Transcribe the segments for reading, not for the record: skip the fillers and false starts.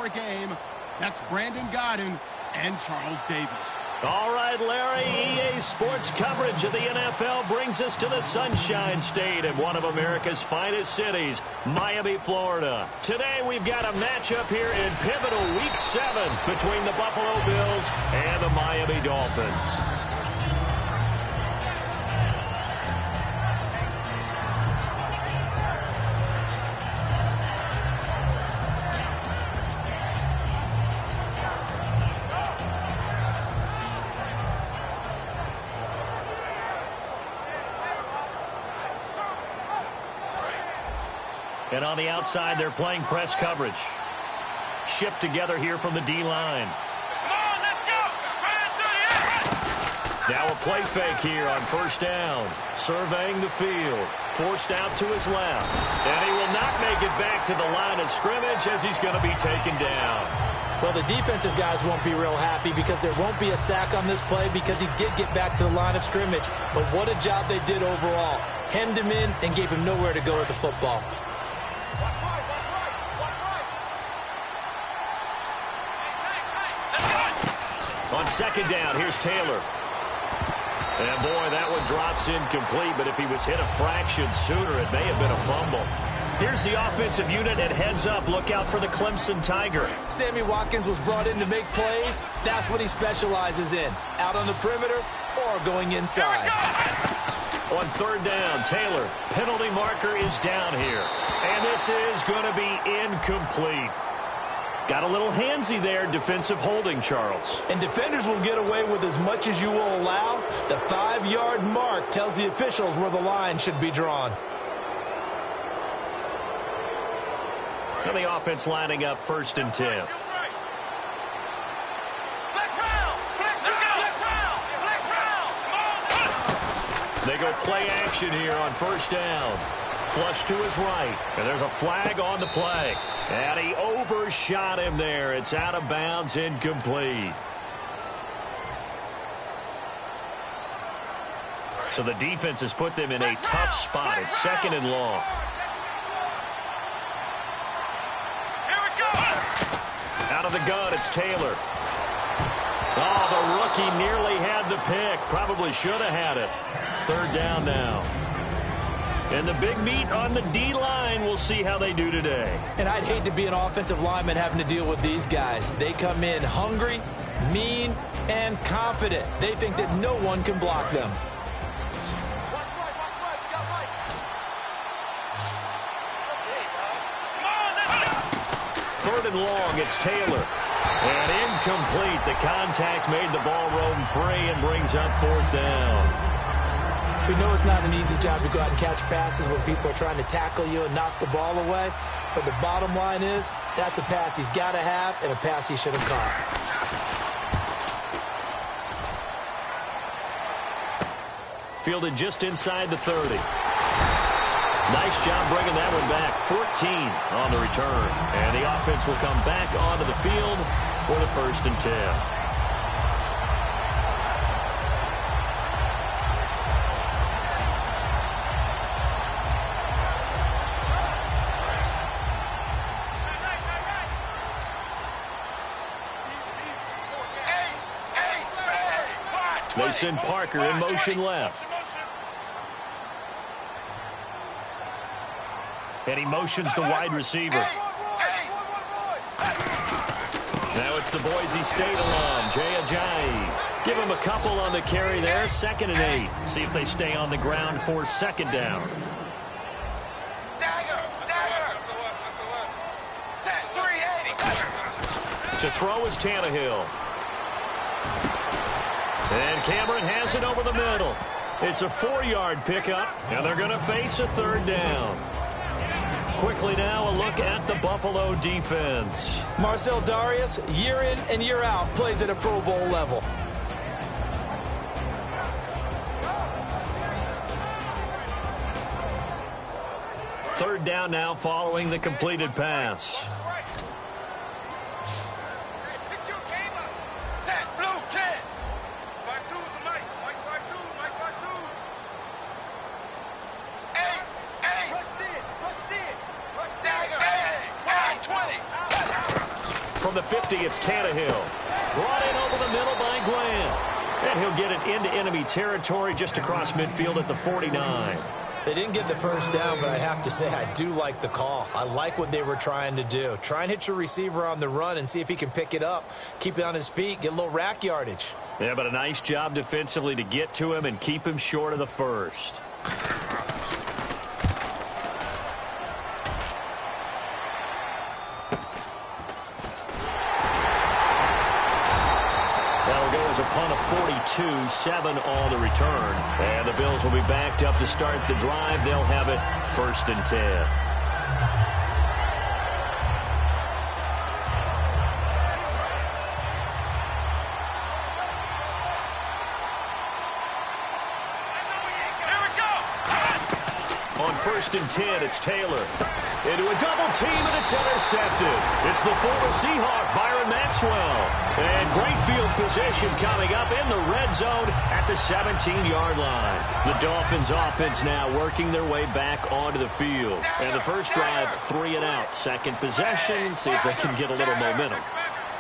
a game. That's Brandon Godden and Charles Davis. All right, Larry, EA Sports coverage of the NFL brings us to the Sunshine State in one of America's finest cities, Miami, Florida. Today we've got a matchup here in pivotal Week 7 between the Buffalo Bills and the Miami Dolphins. And on the outside, they're playing press coverage. Shift together here from the D-line. Now a play fake here on first down. Surveying the field. Forced out to his left. And he will not make it back to the line of scrimmage as he's going to be taken down. Well, the defensive guys won't be real happy because there won't be a sack on this play because he did get back to the line of scrimmage. But what a job they did overall. Hemmed him in and gave him nowhere to go with the football. On second down, here's Taylor. And boy, that one drops incomplete, but if he was hit a fraction sooner, it may have been a fumble. Here's the offensive unit, and heads up, look out for the Clemson Tiger. Sammy Watkins was brought in to make plays. That's what he specializes in, out on the perimeter or going inside. On third down, Taylor, penalty marker is down here. And this is going to be incomplete. Got a little handsy there, defensive holding, Charles. And defenders will get away with as much as you will allow. The 5-yard mark tells the officials where the line should be drawn. And the offense lining up 1st and 10. They go play action here on first down. Flush to his right. And there's a flag on the play. And he overshot him there. It's out of bounds, incomplete. So the defense has put them in a tough spot. It's 2nd and long. Out of the gun, it's Taylor. Oh, the rookie nearly had the pick. Probably should have had it. 3rd down now. And the big meat on the D-line, we'll see how they do today. And I'd hate to be an offensive lineman having to deal with these guys. They come in hungry, mean, and confident. They think that no one can block them. Third and long, it's Taylor. And incomplete. The contact made the ball roam free and brings up 4th down. We know it's not an easy job to go out and catch passes when people are trying to tackle you and knock the ball away. But the bottom line is, that's a pass he's got to have and a pass he should have caught. Fielded just inside the 30. Nice job bringing that one back. 14 on the return. And the offense will come back onto the field for the 1st and 10. They send Parker in motion left. And he motions the wide receiver. Now it's the Boise State alum, Jay Ajayi. Give him a couple on the carry there, 2nd and 8. See if they stay on the ground for 2nd down. To throw is Tannehill. And Cameron has it over the middle. It's a 4-yard pickup, and they're going to face a 3rd down. Quickly now, a look at the Buffalo defense. Marcel Darius, year in and year out, plays at a Pro Bowl level. Third down now following the completed pass. From the 50, it's Tannehill. Brought in over the middle by Glenn. And he'll get it into enemy territory just across midfield at the 49. They didn't get the first down, but I have to say I do like the call. I like what they were trying to do. Try and hit your receiver on the run and see if he can pick it up, keep it on his feet, get a little rack yardage. Yeah, but a nice job defensively to get to him and keep him short of the first. A punt of 42, 7 on the return. And the Bills will be backed up to start the drive. They'll have it 1st and 10. On 1st and 10, it's Taylor. Into a double team, and it's intercepted. It's the former Seahawk, Byron Maxwell. And great field position coming up in the red zone at the 17-yard line. The Dolphins offense now working their way back onto the field. And the first drive, 3 and out. Second possession, see if they can get a little momentum.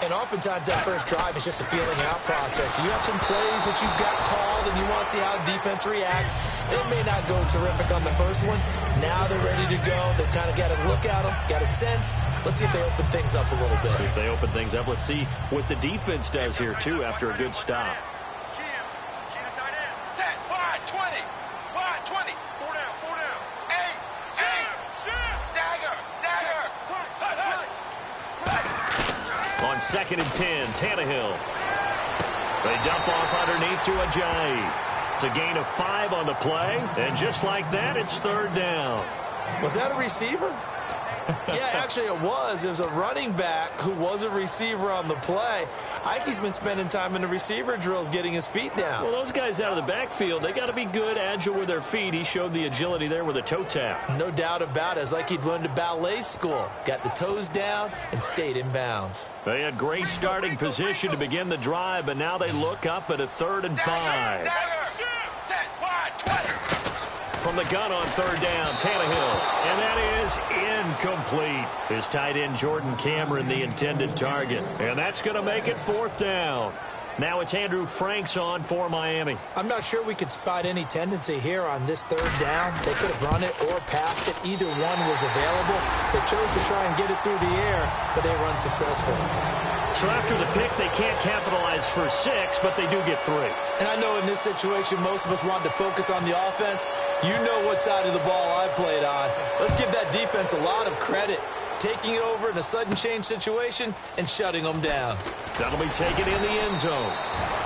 And oftentimes that first drive is just a feeling out process. You have some plays that you've got called and you want to see how defense reacts. It may not go terrific on the first one. Now they're ready to go. They've kind of got to look at them, got a sense. Let's see if they open things up a little bit. See if they open things up. Let's see what the defense does here, too, after a good stop. On 2nd and 10, Tannehill. They dump off underneath to Ajayi. It's a gain of 5 on the play, and just like that, it's 3rd down. Was that a receiver? Yeah, actually it was. It was a running back who was a receiver on the play. Ikey's been spending time in the receiver drills getting his feet down. Well, those guys out of the backfield, they got to be good, agile with their feet. He showed the agility there with a toe tap. No doubt about it. It's like he'd learned to ballet school. Got the toes down and stayed in bounds. They had great starting position to begin the drive, but now they look up at a 3rd and 5. From the gun on 3rd down, Tannehill. And that is incomplete. His tight end, Jordan Cameron, the intended target. And that's going to make it 4th down. Now it's Andrew Franks on for Miami. I'm not sure we could spot any tendency here on this 3rd down. They could have run it or passed it. Either one was available. They chose to try and get it through the air, but they were unsuccessful. So after the pick, they can't capitalize for 6, but they do get 3. And I know in this situation, most of us want to focus on the offense. You know what side of the ball I played on. Let's give that defense a lot of credit. Taking it over in a sudden change situation and shutting them down. That'll be taken in the end zone.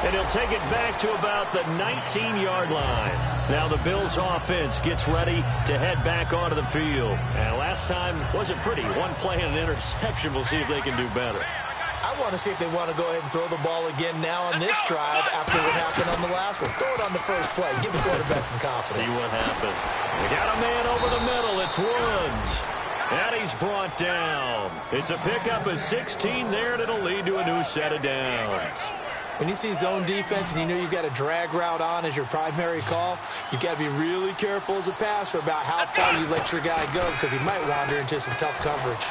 And he'll take it back to about the 19-yard line. Now the Bills offense gets ready to head back onto the field. And last time wasn't pretty. One play and an interception. We'll see if they can do better. I want to see if they want to go ahead and throw the ball again now on this drive after what happened on the last one. Throw it on the first play. Give the quarterback some confidence. See what happens. We got a man over the middle. It's Woods. And he's brought down. It's a pickup of 16 there, and it'll lead to a new set of downs. When you see zone defense and you know you've got a drag route on as your primary call, you've got to be really careful as a passer about how far you let your guy go because he might wander into some tough coverage.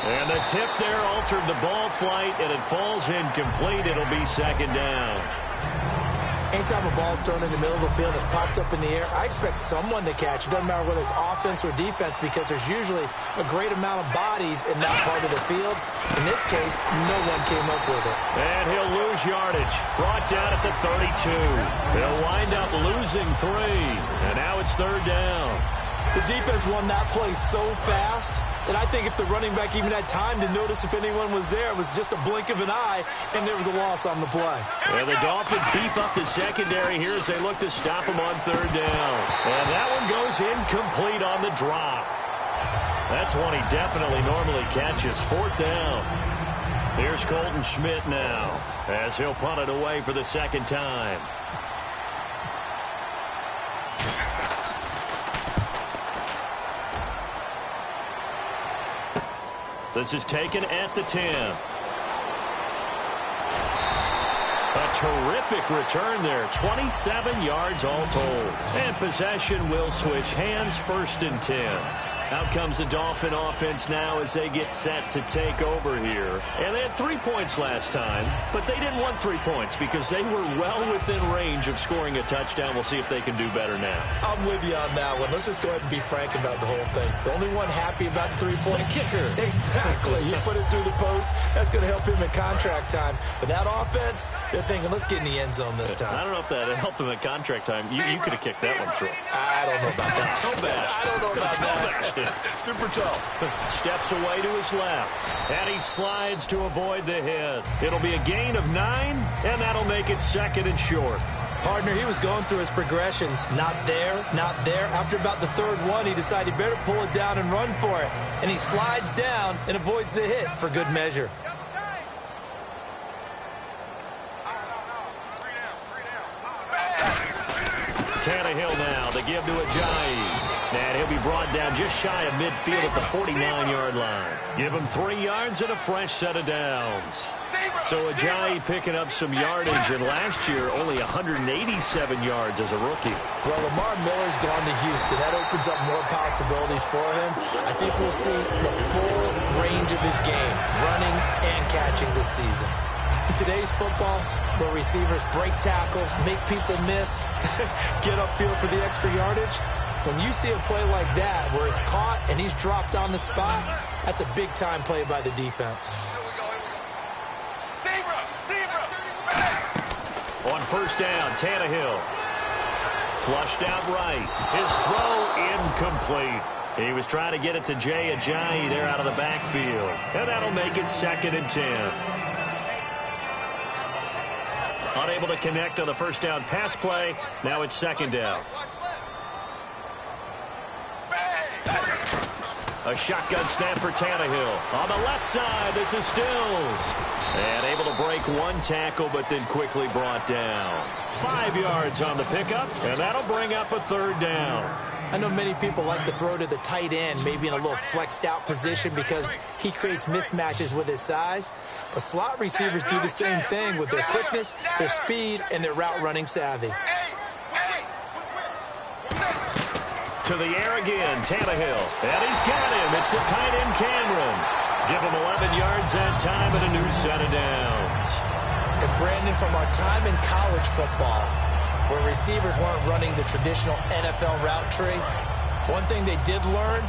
And the tip there altered the ball flight, and it falls incomplete. It'll be 2nd down. Anytime a ball's thrown in the middle of the field and it's popped up in the air, I expect someone to catch it. Doesn't matter whether it's offense or defense because there's usually a great amount of bodies in that part of the field. In this case, no one came up with it. And he'll lose yardage. Brought down at the 32. They'll wind up losing 3. And now it's 3rd down. The defense won that play so fast that I think if the running back even had time to notice if anyone was there, it was just a blink of an eye, and there was a loss on the play. And the Dolphins beef up the secondary here as they look to stop him on 3rd down. And that one goes incomplete on the drop. That's one he definitely normally catches. 4th down. Here's Colton Schmidt now as he'll punt it away for the 2nd time. This is taken at the 10. A terrific return there. 27 yards all told. And possession will switch hands. 1st and 10. Out comes the Dolphin offense now as they get set to take over here. And they had 3 points last time, but they didn't want 3 points because they were well within range of scoring a touchdown. We'll see if they can do better now. I'm with you on that one. Let's just go ahead and be frank about the whole thing. The only one happy about the 3-point kicker. Exactly. You put it through the post. That's going to help him in contract time. But that offense, they're thinking, let's get in the end zone this time. I don't know if that helped him at contract time. You could have kicked that one through. I don't know about that. I don't know about that. Super tough. Steps away to his left. And he slides to avoid the hit. It'll be a gain of 9, and that'll make it 2nd and short. Partner, he was going through his progressions. Not there, not there. After about the 3rd one, he decided he better pull it down and run for it. And he slides down and avoids the hit for good measure. Tannehill now, they give to Ajayi. And he'll be brought down just shy of midfield at the 49-yard line. Give him 3 yards and a fresh set of downs. So Ajayi picking up some yardage, and last year only 187 yards as a rookie. Well, Lamar Miller's gone to Houston. That opens up more possibilities for him. I think we'll see the full range of his game, running and catching this season. In today's football, where receivers break tackles, make people miss, get upfield for the extra yardage, when you see a play like that where it's caught and he's dropped on the spot, that's a big-time play by the defense. On first down, Tannehill. Flushed out right. His throw incomplete. He was trying to get it to Jay Ajayi there out of the backfield. And that'll make it 2nd and 10. Unable to connect on the first down pass play. Now it's 2nd down. A shotgun snap for Tannehill. On the left side, this is Stills. And able to break 1 tackle, but then quickly brought down. 5 yards on the pickup, and that'll bring up a 3rd down. I know many people like to throw to the tight end, maybe in a little flexed out position because he creates mismatches with his size. But slot receivers do the same thing with their quickness, their speed, and their route running savvy. To the air again, Tannehill. And he's got him. It's the tight end, Cameron. Give him 11 yards that time and a new set of downs. And Brandon, from our time in college football, where receivers weren't running the traditional NFL route tree, one thing they did learn,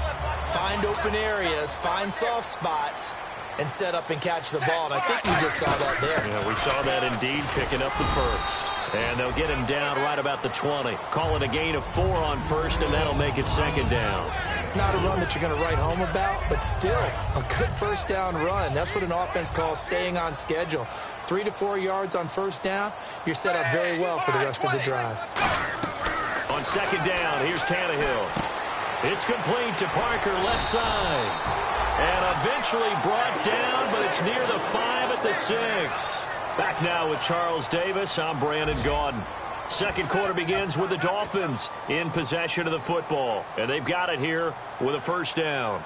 find open areas, find soft spots, and set up and catch the ball. And I think we just saw that there. Yeah, we saw that indeed, picking up the first. And they'll get him down right about the 20. Call it a gain of 4 on first, and that'll make it 2nd down. Not a run that you're going to write home about, but still a good first down run. That's what an offense calls staying on schedule. 3 to 4 yards on first down, you're set up very well for the rest of the drive. On 2nd down, here's Tannehill. It's complete to Parker, left side. And eventually brought down, but it's near the 5 at the 6. Back now with Charles Davis. I'm Brandon Gaudin. Second quarter begins with the Dolphins in possession of the football. And they've got it here with a first down.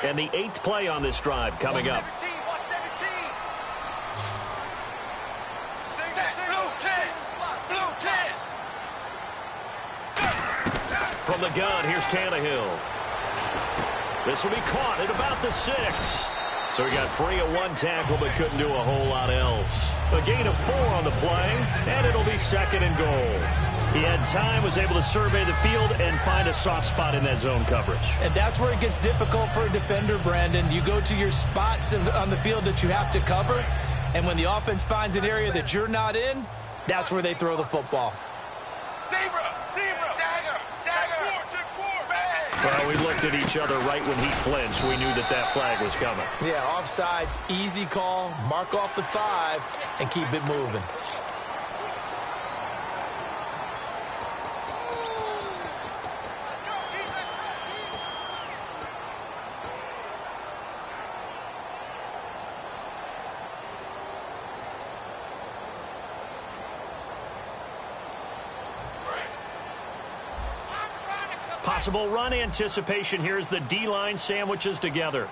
And the 8th play on this drive coming up. From the gun, here's Tannehill. This will be caught at about the 6. So he got free of 1 tackle, but couldn't do a whole lot else. A gain of 4 on the play, and it'll be 2nd and goal. He had time, was able to survey the field and find a soft spot in that zone coverage. And that's where it gets difficult for a defender, Brandon. You go to your spots on the field that you have to cover, and when the offense finds an area that you're not in, that's where they throw the football. Well, we looked at each other right when he flinched. We knew that that flag was coming. Yeah, offsides, easy call, mark off the 5, and keep it moving. Possible run anticipation here as the D-line sandwiches together.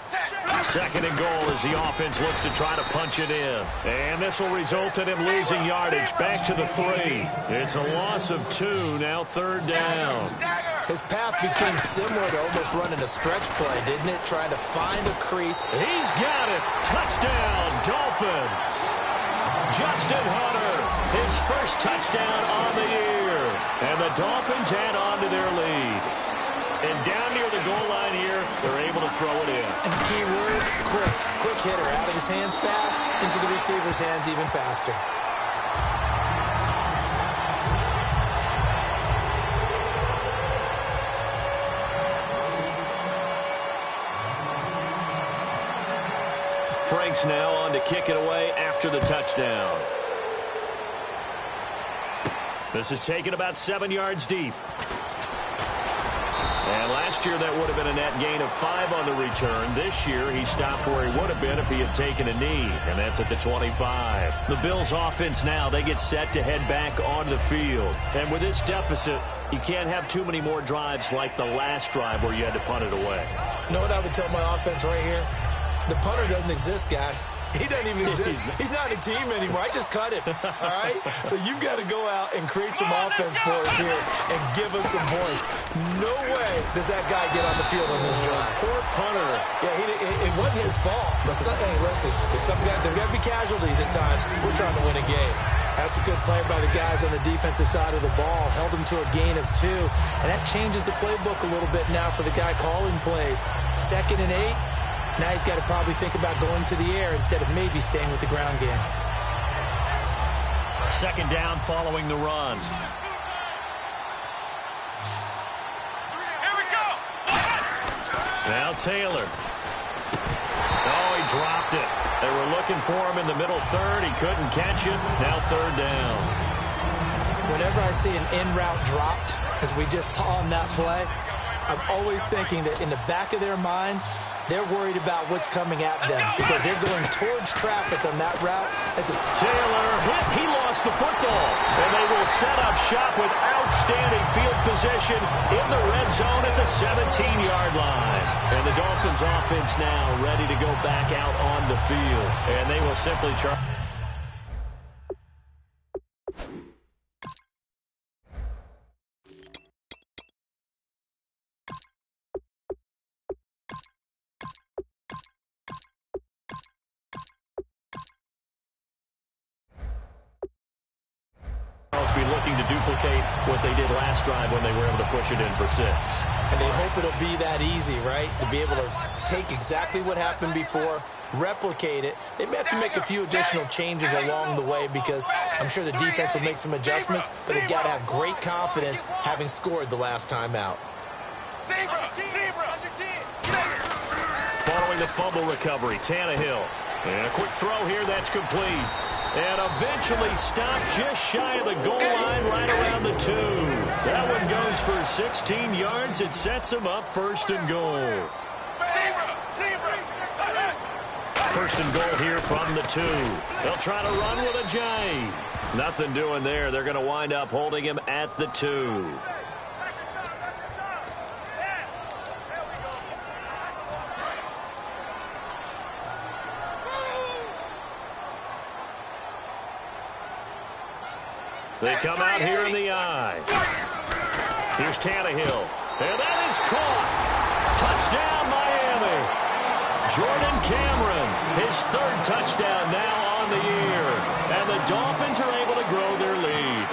Second and goal as the offense looks to try to punch it in. And this will result in him losing yardage back to the 3. It's a loss of 2, now third down. His path became similar to almost running a stretch play, didn't it? Trying to find a crease. He's got it. Touchdown, Dolphins. Justin Hunter, his first touchdown on the year. And the Dolphins add on to their lead. And down near the goal line here, they're able to throw it in. And the key word, quick. Quick hitter, out of his hands fast, into the receiver's hands even faster. Frank's now on to kick it away after the touchdown. This is taken about 7 yards deep. And last year, that would have been a net gain of 5 on the return. This year, he stopped where he would have been if he had taken a knee, and that's at the 25. The Bills' offense now, they get set to head back onto the field. And with this deficit, you can't have too many more drives like the last drive where you had to punt it away. You know what I would tell my offense right here? The punter doesn't exist, guys. He doesn't even exist. He's not a team anymore. I just cut it, all right? So you've got to go out and create some offense for us here and give us some points. No way does that guy get on the field on this drive. Poor punter. Yeah, it wasn't his fault. But hey, listen, there's got to be casualties at times. We're trying to win a game. That's a good play by the guys on the defensive side of the ball. Held them to a gain of 2. And that changes the playbook a little bit now for the guy calling plays. 2nd and 8. Now he's got to probably think about going to the air instead of maybe staying with the ground game. Second down following the run. Here we go. Now Taylor. Oh, he dropped it. They were looking for him in the middle third. He couldn't catch it. Now third down. Whenever I see an in-route dropped, as we just saw on that play, I'm always thinking that in the back of their mind, they're worried about what's coming at them because they're going towards traffic on that route. Taylor hit. He lost the football. And they will set up shop with outstanding field position in the red zone at the 17-yard line. And the Dolphins offense now ready to go back out on the field. And they will simply try. Be looking to duplicate what they did last drive when they were able to push it in for 6. And they hope it'll be that easy, right? To be able to take exactly what happened before, replicate it. They may have to make a few additional changes along the way because I'm sure the defense will make some adjustments, but they've got to have great confidence having scored the last time out. Following the fumble recovery, Tannehill. And a quick throw here that's complete. And eventually stopped just shy of the goal line right around the 2. That one goes for 16 yards. It sets them up first and goal. First and goal here from the 2. They'll try to run with a J. Nothing doing there. They're going to wind up holding him at the 2. They come out here in the I. Here's Tannehill. And that is caught. Touchdown, Miami. Jordan Cameron, his 3rd touchdown now on the year. And the Dolphins are able to grow their lead.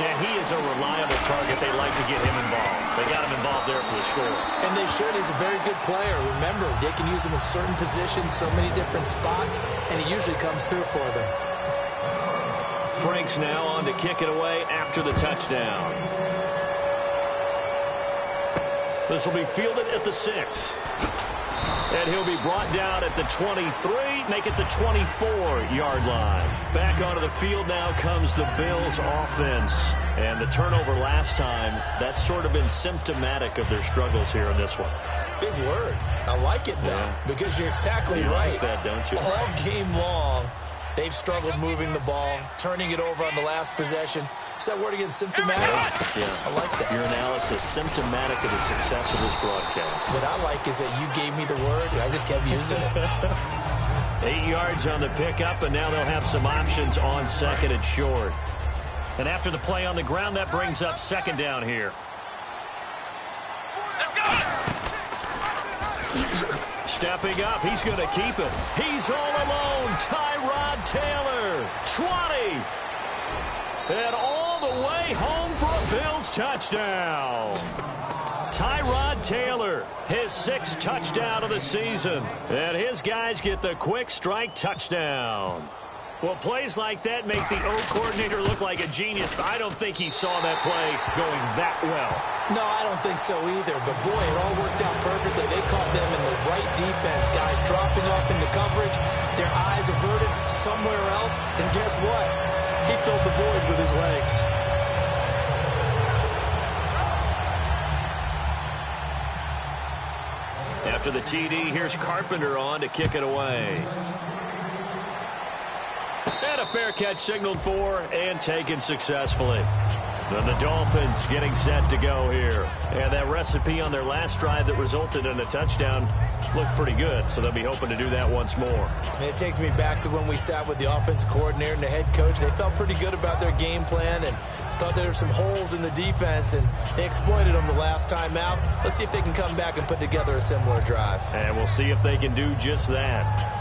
Yeah, he is a reliable target. They like to get him involved. They got him involved there for the score. And they should. He's a very good player. Remember, they can use him in certain positions, so many different spots, and he usually comes through for them. Frank's now on to kick it away after the touchdown. This will be fielded at the 6. And he'll be brought down at the 23, make it the 24-yard line. Back onto the field now comes the Bills offense. And the turnover last time, that's sort of been symptomatic of their struggles here in this one. Big word. I like it, though, because you're exactly right. Like that, don't you? All game long, they've struggled moving the ball, turning it over on the last possession. Is that word again, symptomatic? Yeah. I like that. Your analysis, symptomatic of the success of this broadcast. What I like is that you gave me the word, and I just kept using it. 8 yards on the pickup, and now they'll have some options on second and short. And after the play on the ground, that brings up second down here. Stepping up, he's going to keep it. He's all alone. Tyrod Taylor, 20. And all the way home for a Bills touchdown. Tyrod Taylor, his 6th touchdown of the season. And his guys get the quick strike touchdown. Well, plays like that make the O coordinator look like a genius, but I don't think he saw that play going that well. No, I don't think so either. But, boy, it all worked out perfectly. They caught them in the right defense. Guys dropping off into coverage, their eyes averted somewhere else. And guess what? He filled the void with his legs. After the TD, here's Carpenter on to kick it away. And a fair catch signaled for and taken successfully. Then the Dolphins getting set to go here. And that recipe on their last drive that resulted in a touchdown looked pretty good, so they'll be hoping to do that once more. And it takes me back to when we sat with the offensive coordinator and the head coach. They felt pretty good about their game plan and thought there were some holes in the defense, and they exploited them the last time out. Let's see if they can come back and put together a similar drive. And we'll see if they can do just that.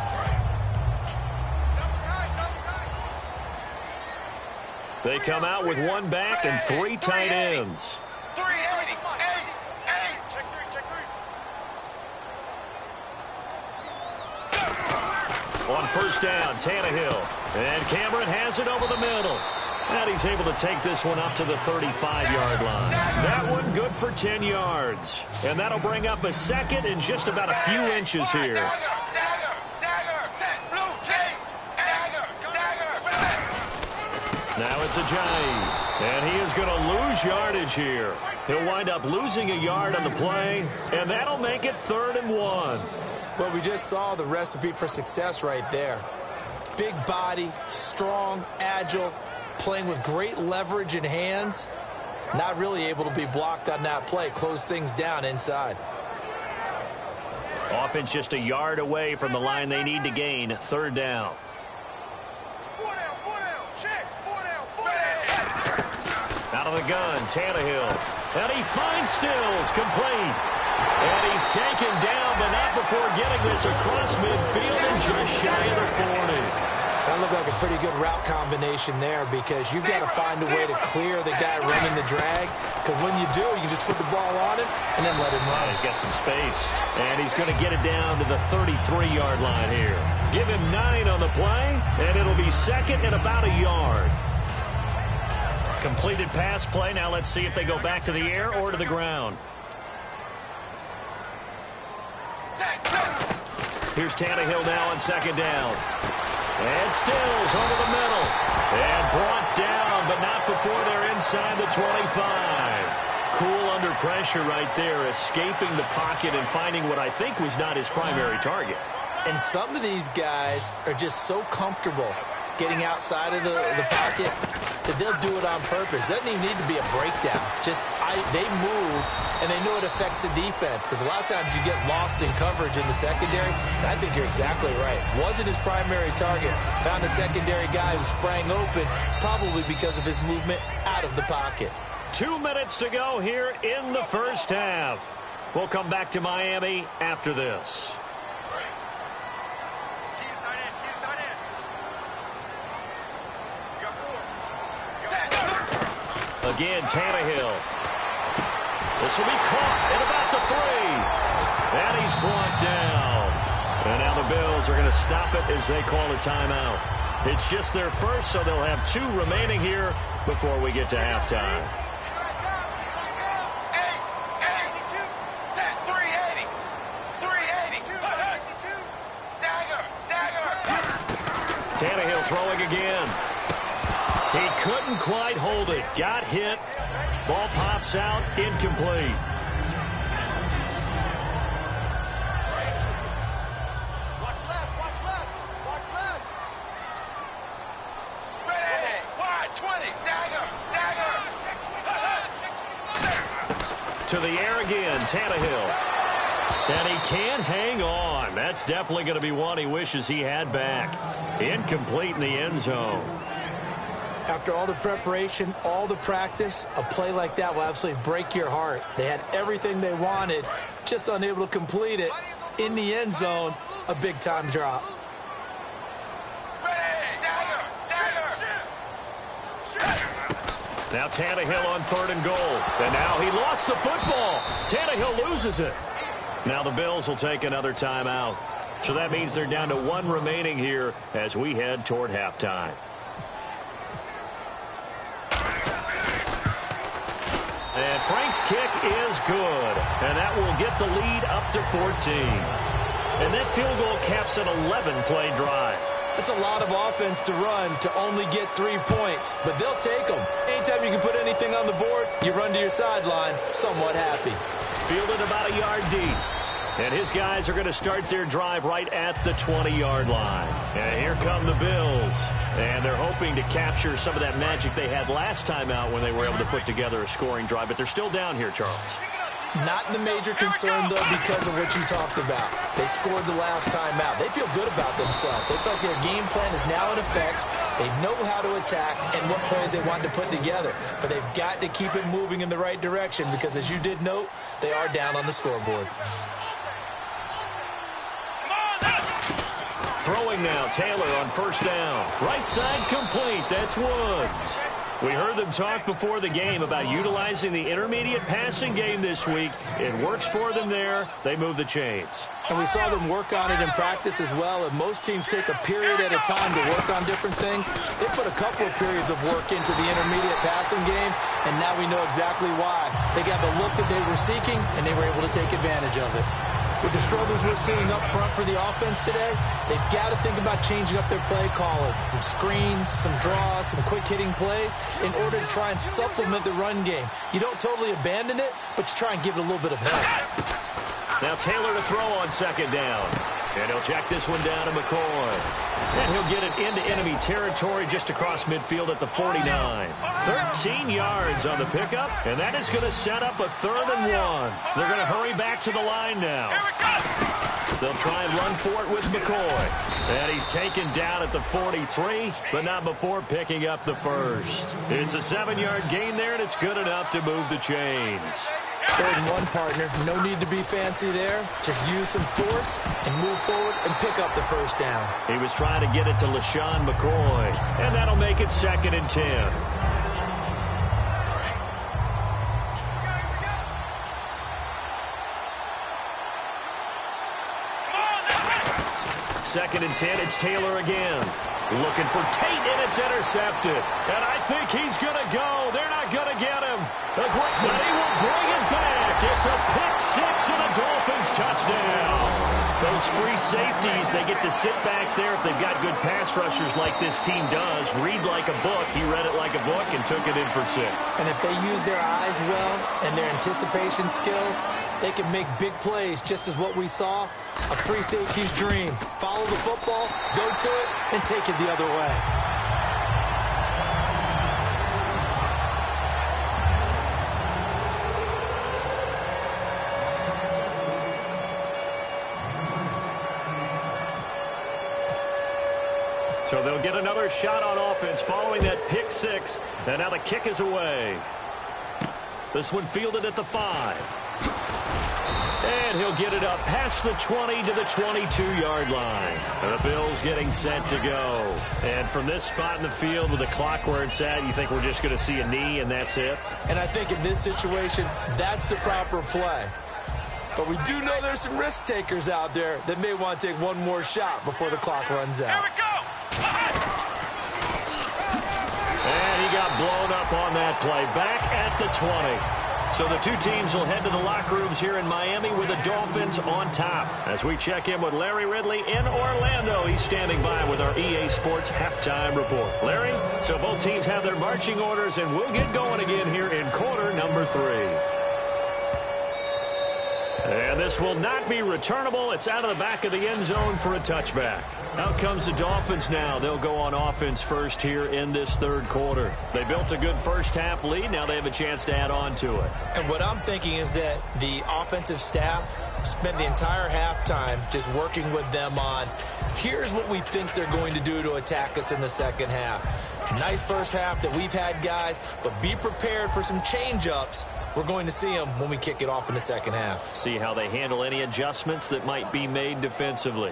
They come out with 1 back and 3 tight ends. 380. Check 3. On first down, Tannehill. And Cameron has it over the middle. And he's able to take this one up to the 35-yard line. That one good for 10 yards. And that'll bring up a second and just about a few inches here. Now it's Ajayi, and he is going to lose yardage here. He'll wind up losing a yard on the play, and that'll make it 3rd and 1. Well, we just saw the recipe for success right there. Big body, strong, agile, playing with great leverage in hands. Not really able to be blocked on that play. Close things down inside. Offense just a yard away from the line they need to gain. 3rd down. Out of the gun, Tannehill. And he finds Stills, complete. And he's taken down, but not before getting this across midfield and just shy of the 40. That looked like a pretty good route combination there, because you've got to find a way to clear the guy running the drag. Because when you do, you can just put the ball on him and then let him run. He's got some space. And he's going to get it down to the 33-yard line here. Give him 9 on the play, and it'll be second and about a yard. Completed pass play. Now let's see if they go back to the air or to the ground. Here's Tannehill now on second down. And Stills over the middle. And brought down, but not before they're inside the 25. Cool under pressure right there, escaping the pocket and finding what I think was not his primary target. And some of these guys are just so comfortable getting outside of the pocket that they'll do it on purpose. Doesn't even need to be a breakdown. They move, and they know it affects the defense, because a lot of times you get lost in coverage in the secondary, and I think you're exactly right. Wasn't his primary target. Found a secondary guy who sprang open, probably because of his movement out of the pocket. 2 minutes to go here in the first half. We'll come back to Miami after this. Again, Tannehill. This will be caught at about the 3. And he's brought down. And now the Bills are going to stop it as they call a timeout. It's just their first, so they'll have 2 remaining here before we get to halftime. Tannehill throwing again. He couldn't quite hold it. Got hit. Ball pops out. Incomplete. Watch left. Ready. Wide. 20. Dagger. To the air again, Tannehill. And he can't hang on. That's definitely going to be one he wishes he had back. Incomplete in the end zone. After all the preparation, all the practice, a play like that will absolutely break your heart. They had everything they wanted, just unable to complete it. In the end zone, a big-time drop. Now Tannehill on 3rd and goal. And now he lost the football. Tannehill loses it. Now the Bills will take another timeout. So that means they're down to 1 remaining here as we head toward halftime. And Frank's kick is good. And that will get the lead up to 14. And that field goal caps an 11-play drive. That's a lot of offense to run to only get 3 points, but they'll take them. Anytime you can put anything on the board, you run to your sideline somewhat happy. Fielded about a yard deep. And his guys are going to start their drive right at the 20-yard line. And here come the Bills. And they're hoping to capture some of that magic they had last time out when they were able to put together a scoring drive. But they're still down here, Charles. Not the major concern, though, because of what you talked about. They scored the last time out. They feel good about themselves. They feel like their game plan is now in effect. They know how to attack and what plays they want to put together. But they've got to keep it moving in the right direction because, as you did note, they are down on the scoreboard. Throwing now, Taylor on 1st down. Right side complete. That's Woods. We heard them talk before the game about utilizing the intermediate passing game this week. It works for them there. They move the chains. And we saw them work on it in practice as well. And most teams take a period at a time to work on different things. They put a couple of periods of work into the intermediate passing game, and now we know exactly why. They got the look that they were seeking, and they were able to take advantage of it. With the struggles we're seeing up front for the offense today, they've got to think about changing up their play calling. Some screens, some draws, some quick-hitting plays in order to try and supplement the run game. You don't totally abandon it, but you try and give it a little bit of help. Now Taylor to throw on 2nd down. And he'll check this one down to McCoy. And he'll get it into enemy territory just across midfield at the 49. 13 yards on the pickup, and that is going to set up a 3rd and 1. They're going to hurry back to the line now. They'll try and run for it with McCoy. And he's taken down at the 43, but not before picking up the 1st. It's a 7-yard gain there, and it's good enough to move the chains. 3rd and 1, partner. No need to be fancy there. Just use some force and move forward and pick up the 1st down. He was trying to get it to LaShawn McCoy, and that'll make it 2nd and 10. Second and 10, it's Taylor again. Looking for Tate, and it's intercepted. And I think he's going to go. They're not going to get him. But he will bring it back. It's a pick 6 and a Dolphins touchdown. Those free safeties, they get to sit back there if they've got good pass rushers like this team does. Read like a book. He read it like a book and took it in for 6. And if they use their eyes well and their anticipation skills, they can make big plays, just as what we saw. A free safety's dream. Follow the football, go to it, and take it the other way. So they'll get another shot on offense following that pick 6. And now the kick is away. This one fielded at the 5. And he'll get it up past the 20 to the 22-yard line. And the Bills getting set to go. And from this spot in the field with the clock where it's at, you think we're just going to see a knee and that's it? And I think in this situation, that's the proper play. But we do know there's some risk takers out there that may want to take one more shot before the clock runs out. Here we go. And he got blown up on that play. Back at the 20. So the two teams will head to the locker rooms here in Miami with the Dolphins on top. As we check in with Larry Ridley in Orlando. He's standing by with our EA Sports halftime report. Larry, so both teams have their marching orders, and we'll get going again here in quarter number 3. And This will not be returnable. It's out of the back of the end zone for a touchback. Out comes the Dolphins now. They'll go on offense first here in this third quarter. They built a good first-half lead. Now they have a chance to add on to it. And what I'm thinking is that the offensive staff spent the entire halftime just working with them on, here's what we think they're going to do to attack us in the second half. Nice first half that we've had, guys, but be prepared for some change-ups. We're going to see them when we kick it off in the second half. See how they handle any adjustments that might be made defensively.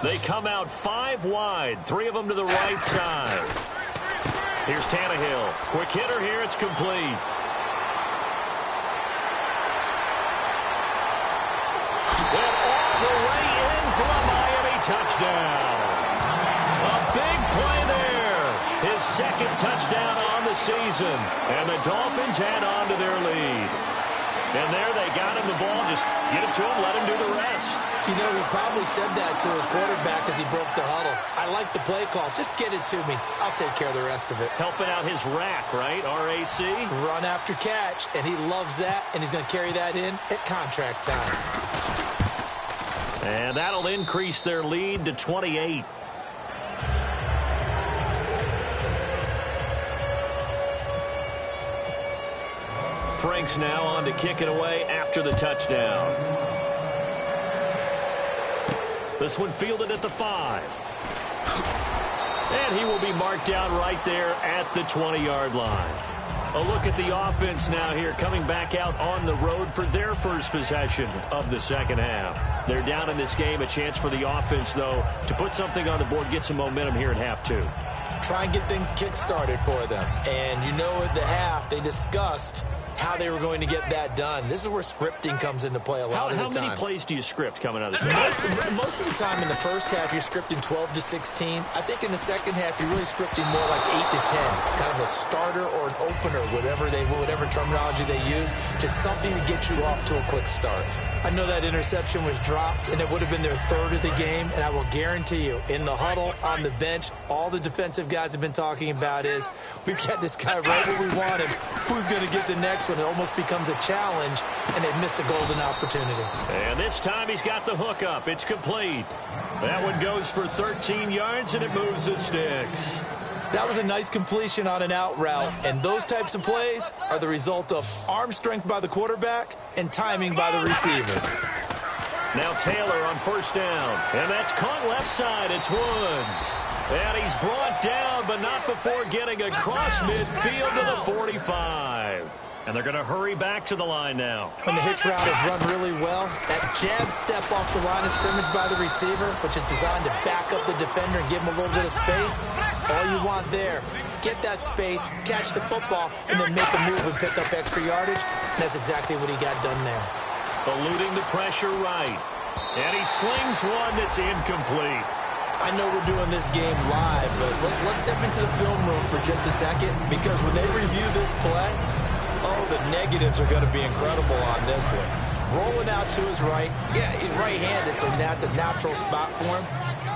They come out 5 wide, 3 of them to the right side. Here's Tannehill. Quick hitter here, it's complete. Went all the way in for a Miami touchdown. A big play there. His second touchdown on the season. And the Dolphins add on to their lead. And there they got him the ball. Just get it to him, let him do the rest. You know, he probably said that to his quarterback as he broke the huddle. I like the play call. Just get it to me. I'll take care of the rest of it. Helping out his rack, right? RAC. Run after catch, and he loves that, and he's going to carry that in at contract time. And that'll increase their lead to 28. Franks now on to kick it away after the touchdown. This one fielded at the 5. And he will be marked down right there at the 20-yard line. A look at the offense now here, coming back out on the road for their first possession of the second half. They're down in this game. A chance for the offense, though, to put something on the board, get some momentum here in half 2. Try and get things kick-started for them. And you know at the half, they discussed how they were going to get that done. This is where scripting comes into play a lot of the time. How many plays do you script coming out of the second? Most of the time in the first half, you're scripting 12 to 16. I think in the second half, you're really scripting more like 8 to 10. Kind of a starter or an opener, whatever terminology they use. Just something to get you off to a quick start. I know that interception was dropped, and it would have been their third of the game, and I will guarantee you, in the huddle, on the bench, all the defensive guys have been talking about is, we've got this guy right where we want him. Who's going to get the next one? It almost becomes a challenge, and they've missed a golden opportunity. And this time he's got the hook up. It's complete. That one goes for 13 yards, and it moves the sticks. That was a nice completion on an out route, and those types of plays are the result of arm strength by the quarterback and timing by the receiver. Now Taylor on first down, and that's caught left side. It's Woods. And he's brought down, but not before getting across midfield to the 45. And they're going to hurry back to the line now. When the hitch route is run really well, that jab step off the line of scrimmage by the receiver, which is designed to back up the defender and give him a little bit of space, all you want there, get that space, catch the football, and then make a move and pick up extra yardage. And that's exactly what he got done there. Eluding the pressure right. And he slings one that's incomplete. I know we're doing this game live, but let's step into the film room for just a second, because when they review this play, oh, the negatives are going to be incredible on this one. Rolling out to his right. Yeah, he's right-handed, so that's a natural spot for him.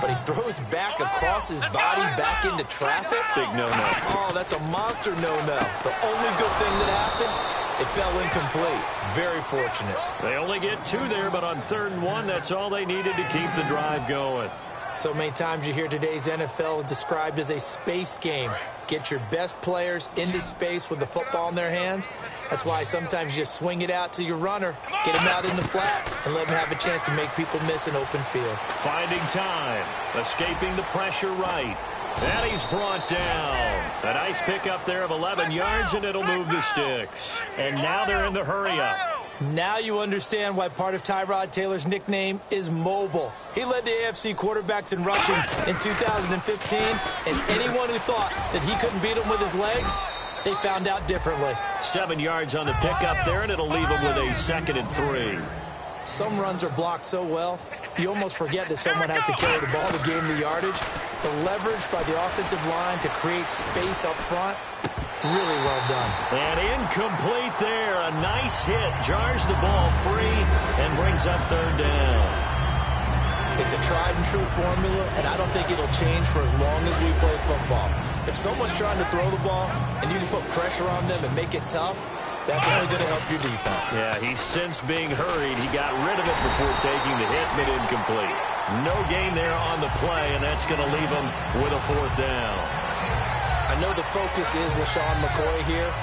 But he throws back across his body back into traffic. Big no-no. Oh, that's a monster no-no. The only good thing that happened, it fell incomplete. Very fortunate. They only get 2 there, but on 3rd and 1, that's all they needed to keep the drive going. So many times you hear today's NFL described as a space game. Get your best players into space with the football in their hands. That's why sometimes you just swing it out to your runner, get him out in the flat, and let him have a chance to make people miss an open field. Finding time, escaping the pressure right. And he's brought down. A nice pickup there of 11 yards, and it'll move the sticks. And now they're in the hurry-up. Now you understand why part of Tyrod Taylor's nickname is mobile. He led the AFC quarterbacks in rushing in 2015, and anyone who thought that he couldn't beat him with his legs, they found out differently. 7 yards on the pickup there, and it'll leave him with a 2nd and 3. Some runs are blocked so well, you almost forget that someone has to carry the ball to gain the yardage. The leverage by the offensive line to create space up front, really well done. And incomplete there. A nice hit. Jars the ball free and brings up 3rd down. If It's a tried-and-true formula, and I don't think it'll change for as long as we play football. If someone's trying to throw the ball and you can put pressure on them and make it tough, that's only going to help your defense. Yeah, he's since being hurried. He got rid of it before taking the hit, but incomplete. No gain there on the play, and that's going to leave him with a 4th down. I know the focus is LaShawn McCoy here,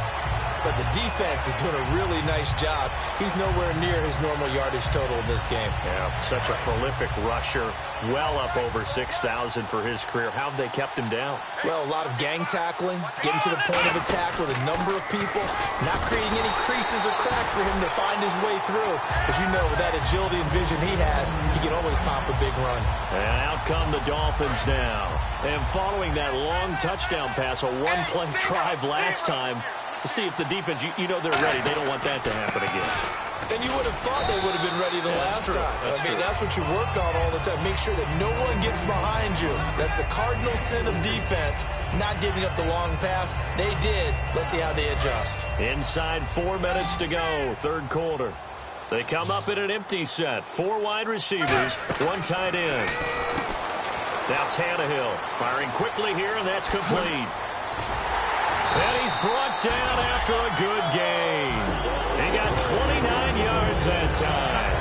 but the defense is doing a really nice job. He's nowhere near his normal yardage total in this game. Yeah, such a prolific rusher, well up over 6,000 for his career. How have they kept him down? Well, a lot of gang tackling, getting to the point of attack with a number of people, not creating any creases or cracks for him to find his way through. As you know, with that agility and vision he has, he can always pop a big run. And out come the Dolphins now. And following that long touchdown pass, a one-play drive last time, see if the defense, you know they're ready. They don't want that to happen again. And you would have thought they would have been ready the last time. That's what you work on all the time. Make sure that no one gets behind you. That's the cardinal sin of defense, not giving up the long pass. They did. Let's see how they adjust. Inside 4 minutes to go, 3rd quarter. They come up in an empty set. 4 wide receivers, 1 tight end. Now Tannehill firing quickly here, and that's complete. And he's brought down after a good gain. He got 29 yards that time.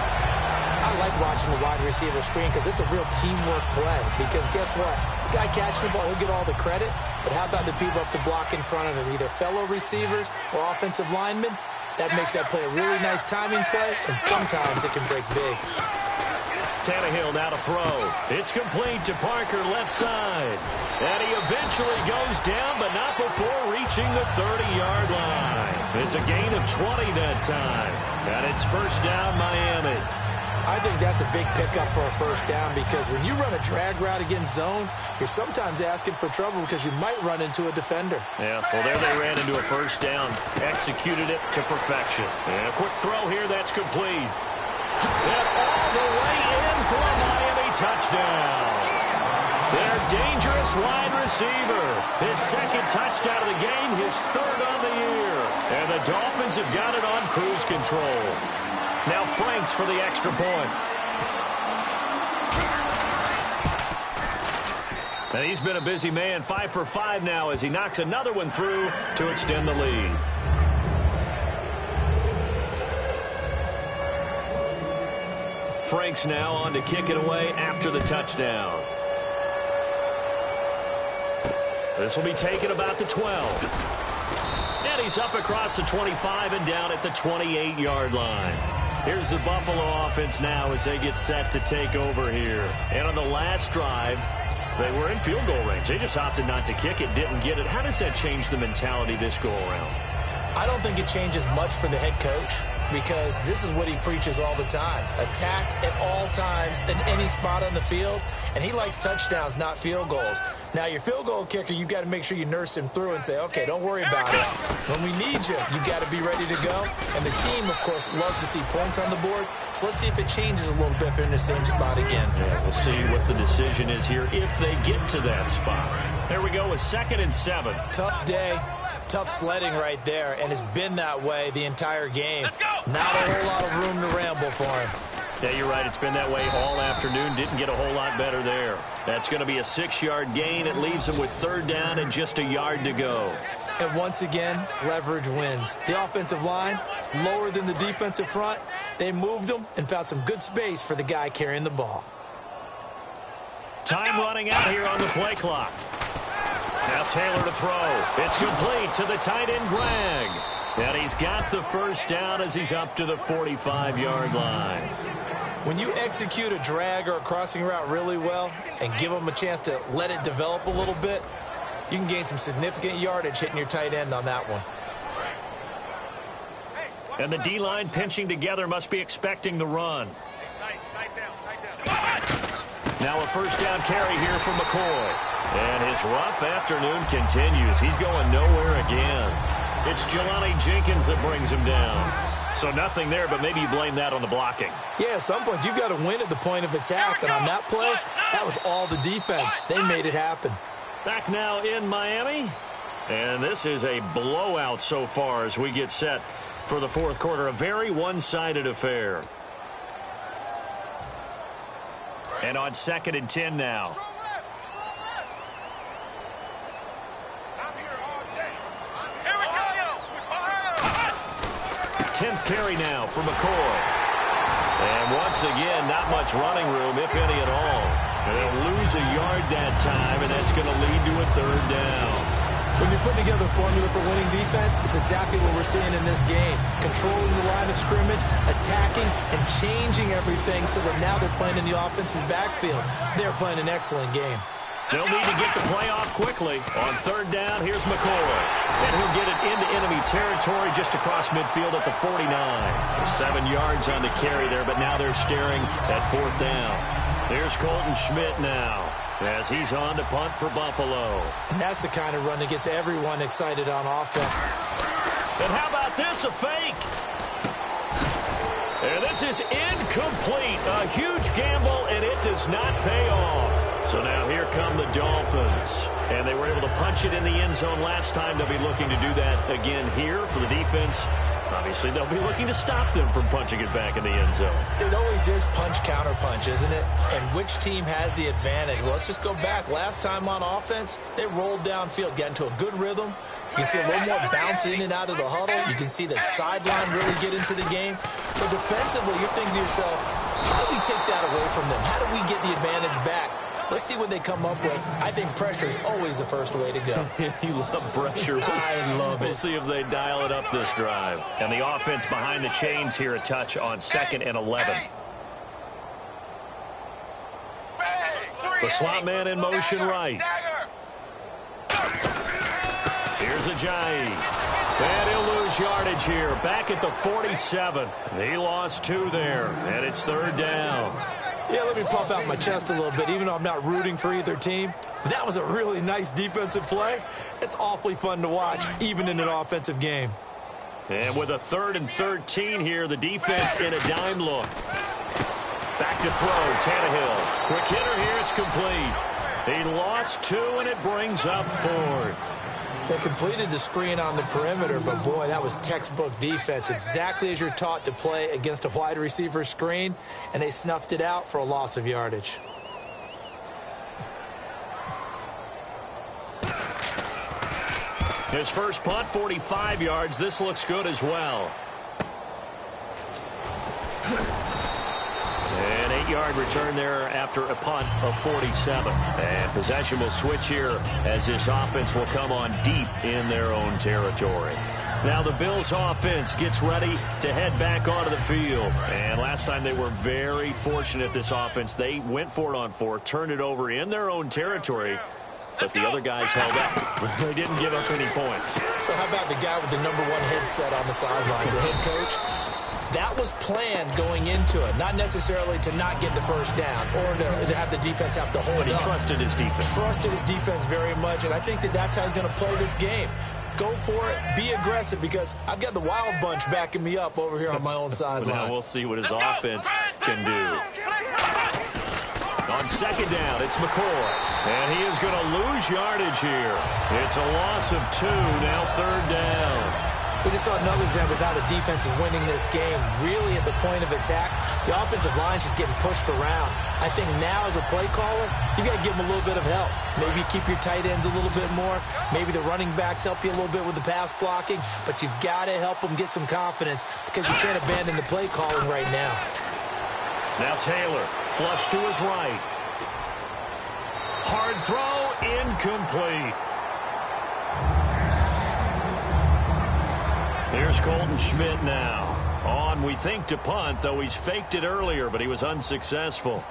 I like watching the wide receiver screen because it's a real teamwork play. Because guess what? The guy catching the ball, he'll get all the credit. But how about the people up to block in front of him, either fellow receivers or offensive linemen? That makes that play a really nice timing play, and sometimes it can break big. Tannehill now to throw. It's complete to Parker, left side. And he eventually goes down, but not before reaching the 30-yard line. It's a gain of 20 that time. And it's 1st down, Miami. I think that's a big pickup for a 1st down because when you run a drag route against zone, you're sometimes asking for trouble because you might run into a defender. Yeah, well, there they ran into a 1st down. Executed it to perfection. And a quick throw here, that's complete. And all the way in for a Miami touchdown. Their dangerous wide receiver. His 2nd touchdown of the game, his 3rd on the year. And the Dolphins have got it on cruise control. Now Franks for the extra point. And he's been a busy man, 5 for 5 now as he knocks another one through to extend the lead. Franks now on to kick it away after the touchdown. This will be taken about the 12. And he's up across the 25 and down at the 28-yard line. Here's the Buffalo offense now as they get set to take over here. And on the last drive, they were in field goal range. They just opted not to kick it, didn't get it. How does that change the mentality this go around? I don't think it changes much for the head coach because this is what he preaches all the time. Attack at all times in any spot on the field, and he likes touchdowns, not field goals. Now, your field goal kicker, you got to make sure you nurse him through and say, okay, don't worry about it. When we need you, you got to be ready to go. And the team, of course, loves to see points on the board. So let's see if it changes a little bit if they're in the same spot again. Yeah, we'll see what the decision is here if they get to that spot. There we go with 2nd and 7. Tough day. Tough sledding right there, and it's been that way the entire game. Not a whole lot of room to ramble for him. Yeah, you're right. It's been that way all afternoon. Didn't get a whole lot better there. That's going to be a 6-yard gain. It leaves him with 3rd down and just a yard to go. And once again, leverage wins. The offensive line, lower than the defensive front. They moved them and found some good space for the guy carrying the ball. Time running out here on the play clock. Now Taylor to throw. It's complete to the tight end, Greg. And he's got the 1st down as he's up to the 45-yard line. When you execute a drag or a crossing route really well and give them a chance to let it develop a little bit, you can gain some significant yardage hitting your tight end on that one. And the D-line pinching together must be expecting the run. Now a 1st down carry here from McCoy. And his rough afternoon continues. He's going nowhere again. It's Jelani Jenkins that brings him down. So nothing there, but maybe you blame that on the blocking. Yeah, at some point you've got to win at the point of attack. And on that play, that was all the defense. They made it happen. Back now in Miami. And this is a blowout so far as we get set for the 4th quarter. A very one-sided affair. And on 2nd and 10 now. 10th carry now for McCoy. And once again, not much running room, if any at all. And they'll lose a yard that time, and that's going to lead to a 3rd down. When you're putting together a formula for winning defense, it's exactly what we're seeing in this game. Controlling the line of scrimmage, attacking, and changing everything so that now they're playing in the offense's backfield. They're playing an excellent game. They'll need to get the play off quickly. On 3rd down, here's McCoy. And he'll get it into enemy territory just across midfield at the 49. 7 yards on the carry there, but now they're staring at 4th down. Here's Colton Schmidt now as he's on to punt for Buffalo. And that's the kind of run that gets everyone excited on offense. And how about this, a fake? And this is incomplete. A huge gamble, and it does not pay off. So now here come the Dolphins. And they were able to punch it in the end zone last time. They'll be looking to do that again here for the defense. Obviously, they'll be looking to stop them from punching it back in the end zone. It always is punch-counter-punch, isn't it? And which team has the advantage? Well, let's just go back. Last time on offense, they rolled downfield, got into a good rhythm. You can see a little more bounce in and out of the huddle. You can see the sideline really get into the game. So defensively, you're thinking to yourself, how do we take that away from them? How do we get the advantage back? Let's see what they come up with. I think pressure is always the first way to go. You love pressure. I love it. We'll see if they dial it up this drive. And the offense behind the chains here, a touch on 2nd and 11. The slot man in motion right. Here's Ajayi. And he'll lose yardage here. Back at the 47. He lost 2 there. And it's 3rd down. Yeah, let me puff out my chest a little bit, even though I'm not rooting for either team. That was a really nice defensive play. It's awfully fun to watch, even in an offensive game. And with a 3rd and 13 here, the defense in a dime look. Back to throw, Tannehill. Quick hitter here, it's complete. He lost 2, and it brings up 4th. They completed the screen on the perimeter, but boy, that was textbook defense. Exactly as you're taught to play against a wide receiver screen, and they snuffed it out for a loss of yardage. His first punt, 45 yards. This looks good as well. An 8-yard return there after a punt of 47. And possession will switch here as this offense will come on deep in their own territory. Now the Bills offense gets ready to head back onto the field. And last time they were very fortunate, this offense. They went for it on 4, turned it over in their own territory. But the other guys held up. They didn't give up any points. So how about the guy with the #1 headset on the sidelines, the head coach? That was planned going into it, not necessarily to not get the first down or to have the defense have to hold But he up. trusted his defense. Trusted his defense very much, and I think that's how he's going to play this game. Go for it, be aggressive, because I've got the wild bunch backing me up over here on my own sideline. Now we'll see what his offense can do. On 2nd down, it's McCoy. And he is going to lose yardage here. It's a loss of 2, now 3rd down. We just saw another example of how the defense is winning this game. Really at the point of attack, the offensive line's just getting pushed around. I think now as a play caller, you've got to give them a little bit of help. Maybe you keep your tight ends a little bit more. Maybe the running backs help you a little bit with the pass blocking. But you've got to help them get some confidence because you can't abandon the play calling right now. Now Taylor, flush to his right. Hard throw, incomplete. Here's Colton Schmidt now. On, we think, to punt, though he's faked it earlier, but he was unsuccessful.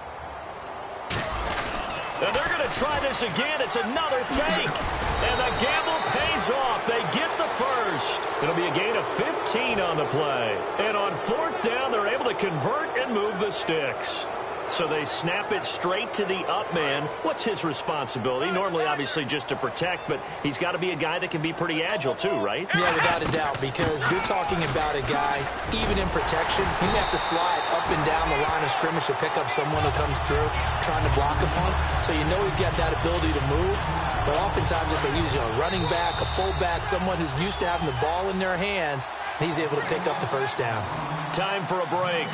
And they're going to try this again. It's another fake. And the gamble pays off. They get the first. It'll be a gain of 15 on the play. And on 4th down, they're able to convert and move the sticks. So they snap it straight to the up man. What's his responsibility? Normally, obviously, just to protect, but he's got to be a guy that can be pretty agile too, right? Yeah, without a doubt, because you're talking about a guy, even in protection, he may have to slide up and down the line of scrimmage to pick up someone who comes through trying to block a punt. So you know he's got that ability to move. But oftentimes, it's a running back, a fullback, someone who's used to having the ball in their hands, and he's able to pick up the first down. Time for a break.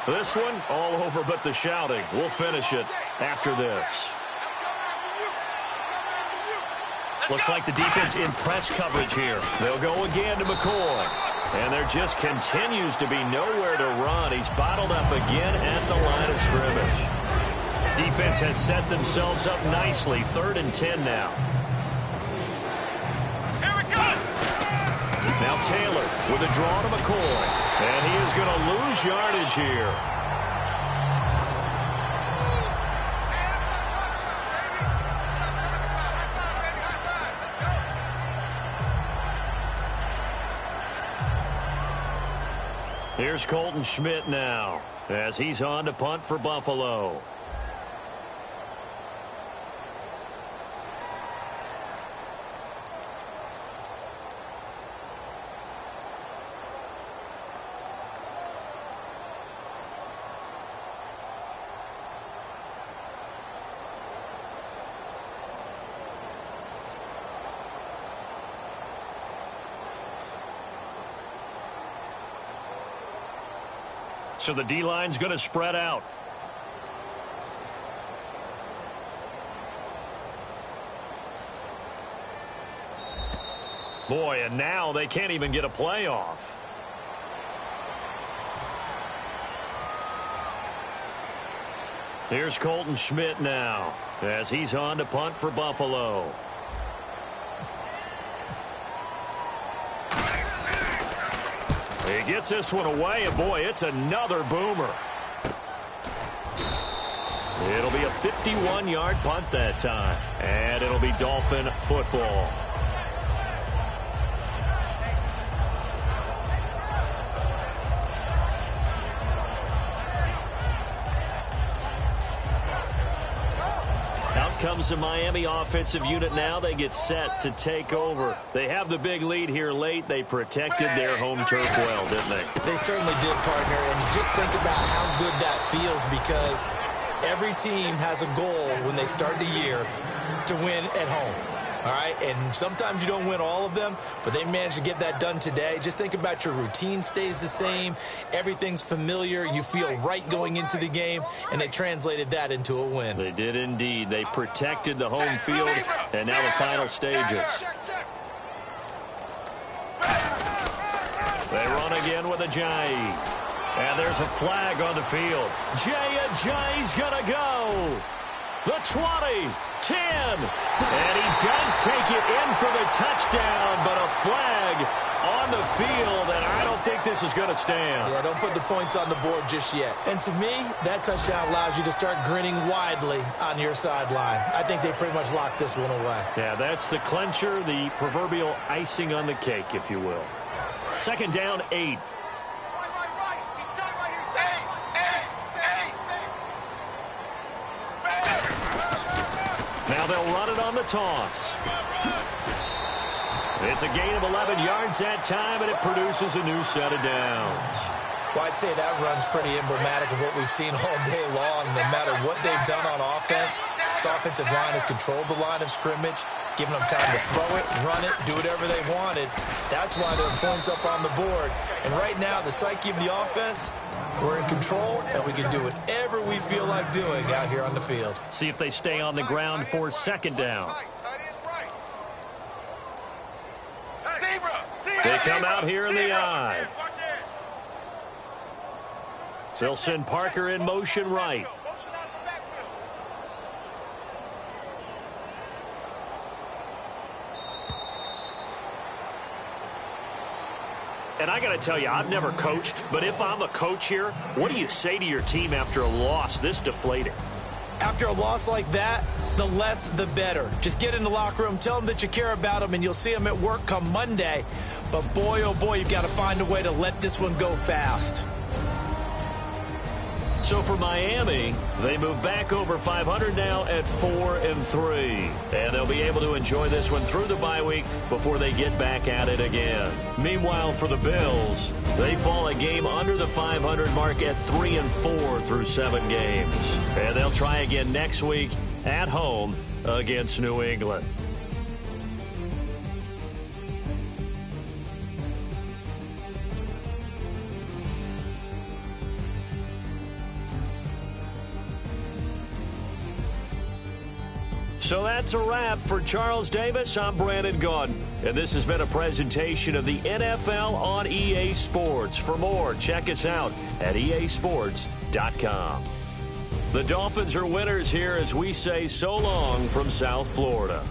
This one, all over but the shouting. We'll finish it after this. Looks like the defense in press coverage here. They'll go again to McCoy. And there just continues to be nowhere to run. He's bottled up again at the line of scrimmage. Defense has set themselves up nicely. 3rd and 10 now. Here we go. Now Taylor with a draw to McCoy. And he is going to lose yardage here. Here's Colton Schmidt now as he's on to punt for Buffalo. So the D-line's going to spread out. Boy, and now they can't even get a play off. Here's Colton Schmidt now as he's on to punt for Buffalo. He gets this one away, and boy, it's another boomer. It'll be a 51-yard punt that time, and it'll be Dolphin football. Comes the Miami offensive unit now. They get set to take over. They have the big lead here late. They protected their home turf well, didn't they? They certainly did, partner. And just think about how good that feels, because every team has a goal when they start the year to win at home. All right, and sometimes you don't win all of them, but they managed to get that done today. Just think about your routine stays the same. Everything's familiar. You feel right going into the game, and they translated that into a win. They did indeed. They protected the home field, and now the final stages. They run again with Ajayi. And there's a flag on the field. Jay Ajayi's going to go. The 20, 10, and he does take it in for the touchdown, but a flag on the field, and I don't think this is going to stand. Yeah, don't put the points on the board just yet. And to me, that touchdown allows you to start grinning widely on your sideline. I think they pretty much locked this one away. Yeah, that's the clincher, the proverbial icing on the cake, if you will. 2nd down, 8. Now they'll run it on the toss. It's a gain of 11 yards that time, and it produces a new set of downs. Well, I'd say that run's pretty emblematic of what we've seen all day long. No matter what they've done on offense, this offensive line has controlled the line of scrimmage, giving them time to throw it, run it, do whatever they wanted. That's why there are points up on the board. And right now, the psyche of the offense, we're in control, and we can do whatever we feel like doing out here on the field. See if they stay on the ground for 2nd down. They come out here in the eye. They'll send Parker in motion right. And I got to tell you, I've never coached, but if I'm a coach here, what do you say to your team after a loss this deflating? After a loss like that, the less the better. Just get in the locker room, tell them that you care about them, and you'll see them at work come Monday. But boy, oh boy, you've got to find a way to let this one go fast. So for Miami, they move back over 500 now at 4-3. And they'll be able to enjoy this one through the bye week before they get back at it again. Meanwhile, for the Bills, they fall a game under the 500 mark at 3-4 through 7 games. And they'll try again next week at home against New England. So that's a wrap. For Charles Davis, I'm Brandon Gaudin. And this has been a presentation of the NFL on EA Sports. For more, check us out at easports.com. The Dolphins are winners here as we say so long from South Florida.